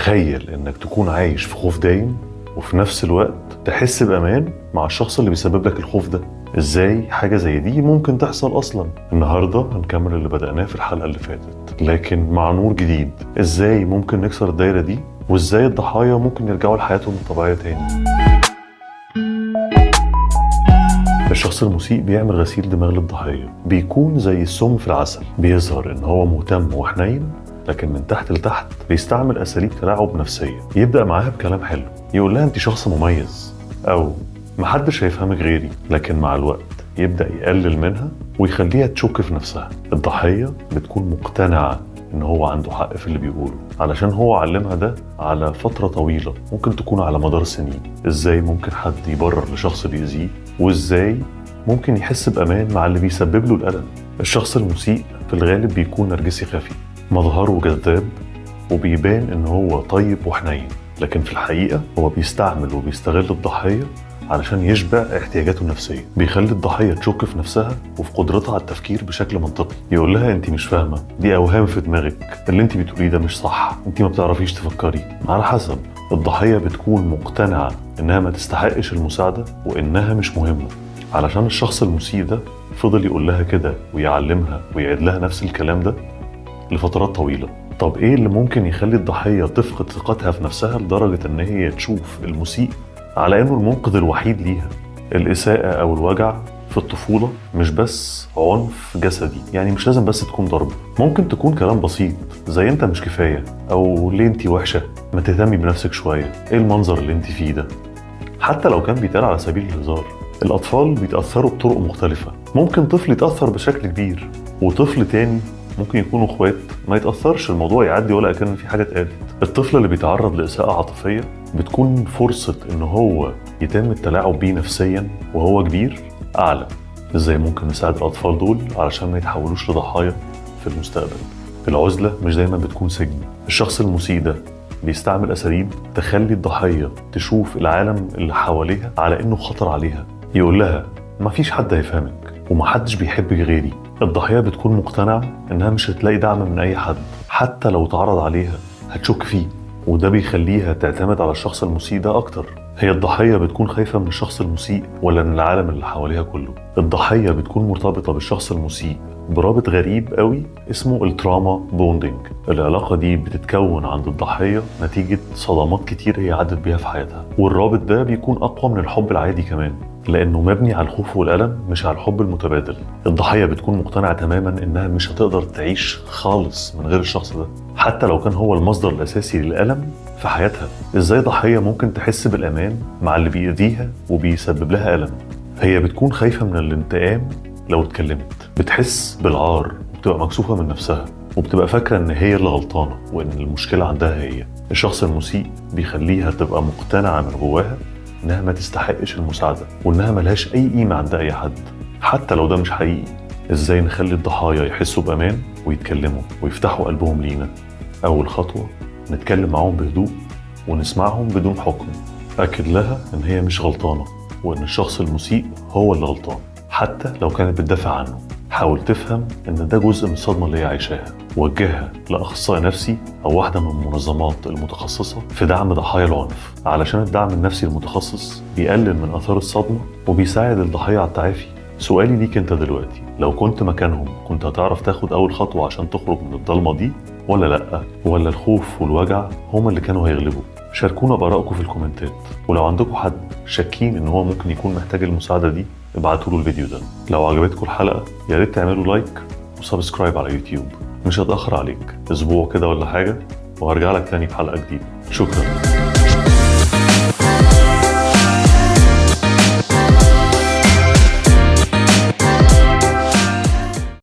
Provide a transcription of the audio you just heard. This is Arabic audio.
تخيل انك تكون عايش في خوف دايم وفي نفس الوقت تحس بأمان مع الشخص اللي بيسبب لك الخوف ده. ازاي حاجة زي دي ممكن تحصل اصلا؟ النهاردة هنكمل اللي بدأناه في الحلقة اللي فاتت، لكن مع نور جديد. ازاي ممكن نكسر الدايرة دي، وازاي الضحايا ممكن يرجعوا لحياتهم الطبيعية تاني. الشخص المسيء بيعمل غسيل دماغ للضحية، بيكون زي السم في العسل. بيظهر ان هو مهتم وحنين، لكن من تحت لتحت بيستعمل اساليب تلاعب نفسية. يبدأ معاها بكلام حلو، يقول لها انت شخص مميز، او محدش هيفهمك غيري. لكن مع الوقت يبدأ يقلل منها ويخليها تشك في نفسها. الضحية بتكون مقتنعة ان هو عنده حق في اللي بيقوله، علشان هو علمها ده على فترة طويلة، ممكن تكون على مدار سنين. ازاي ممكن حد يبرر لشخص بيأذيه، وازاي ممكن يحس بأمان مع اللي بيسبب له الألم. الشخص المسيء في الغالب بيكون نرجسي خفي، مظهره جذاب وبيبان ان هو طيب وحنين، لكن في الحقيقة هو بيستعمل وبيستغل الضحية علشان يشبع احتياجاته النفسية. بيخلي الضحية تشك في نفسها وفي قدرتها على التفكير بشكل منطقي. يقول لها انت مش فاهمة، دي اوهام في دماغك، اللي انت بتقوليه ده مش صح، انت ما بتعرفيش تفكري. على حسب. الضحية بتكون مقتنعة انها ما تستحقش المساعدة وانها مش مهمة، علشان الشخص المسيء ده فضل يقول لها كده ويعلمها ويعيد لها نفس الكلام ده لفترات طويلة. طب ايه اللي ممكن يخلي الضحية تفقد ثقتها في نفسها لدرجة ان هي تشوف المسيء على انه المنقذ الوحيد ليها؟ الإساءة او الوجع في الطفولة مش بس عنف جسدي، يعني مش لازم بس تكون ضرب، ممكن تكون كلام بسيط زي انت مش كفاية، او ليه انت وحشة، ما تهتمي بنفسك شوية، ايه المنظر اللي انت فيه ده. حتى لو كان بيتقال على سبيل الهزار. الأطفال بيتأثروا بطرق مختلفة. ممكن طفل يتأثر بشكل كبير، وطفل تاني ممكن يكونوا اخوات ما يتأثرش، الموضوع يعدي ولا كان في حاجة اتقالت. الطفل اللي بيتعرض لإساءة عاطفية بتكون فرصة ان هو يتم التلاعب بيه نفسيا وهو كبير أعلى. ازاي ممكن نساعد الأطفال دول علشان ما يتحولوش لضحايا في المستقبل؟ العزلة مش دايما بتكون سجن. الشخص المسيء ده بيستعمل أساليب تخلي الضحية تشوف العالم اللي حواليها على إنه خطر عليها. يقول لها مفيش حد هيفهمك ومحدش بيحبك غيري. الضحية بتكون مقتنعة إنها مش هتلاقي دعم من أي حد، حتى لو تعرض عليها هتشك فيه، وده بيخليها تعتمد على الشخص المسيء ده أكتر. هي الضحية بتكون خايفة من الشخص المسيء ولا من العالم اللي حواليها كله؟ الضحية بتكون مرتبطة بالشخص المسيء برابط غريب قوي اسمه التراما بوندينج. العلاقة دي بتتكون عند الضحية نتيجة صدمات كتير هي عدت بيها في حياتها، والرابط ده بيكون أقوى من الحب العادي كمان، لأنه مبني على الخوف والألم مش على الحب المتبادل. الضحية بتكون مقتنعة تماما إنها مش هتقدر تعيش خالص من غير الشخص ده، حتى لو كان هو المصدر الأساسي للألم في حياتها. إزاي ضحية ممكن تحس بالأمان مع اللي بيأذيها وبيسبب لها ألم؟ هي بتكون خايفة من الانتقام. لو اتكلمت بتحس بالعار وبتبقى مكسوفة من نفسها، وبتبقى فاكرة إن هي اللي غلطانة وإن المشكلة عندها هي. الشخص المسيء بيخليها تبقى مقتنعة من جواها إنها ما تستحقش المساعدة وإنها ملهاش أي قيمة عند أي حد، حتى لو ده مش حقيقي. إزاي نخلي الضحايا يحسوا بأمان ويتكلموا ويفتحوا قلبهم لينا؟ أول خطوة نتكلم معاهم بهدوء ونسمعهم بدون حكم. أكد لها إن هي مش غلطانة وإن الشخص المسيء هو اللي غلطان، حتى لو كانت بتدافع عنه. حاول تفهم إن ده جزء من الصدمة اللي هي عايشاها. وجهها لأخصائي نفسي أو واحدة من المنظمات المتخصصة في دعم ضحايا العنف، علشان الدعم النفسي المتخصص بيقلل من آثار الصدمة وبيساعد الضحية على التعافي. سؤالي ليك انت دلوقتي، لو كنت مكانهم كنت هتعرف تاخد أول خطوة عشان تخرج من الضلمة دي ولا لأ؟ ولا الخوف والوجع هما اللي كانوا هيغلبوا؟ شاركونا بآرائكم في الكومنتات، ولو عندكم حد شاكين ان هو ممكن يكون محتاج المساعدة دي ابعتوا له الفيديو ده. لو عجبتكم الحلقة يا ريت تعملوا لايك وسبسكرايب على يوتيوب. مش هتأخر عليك، اسبوع كده ولا حاجة وهرجع لك تاني بحلقة جديدة. شكرا.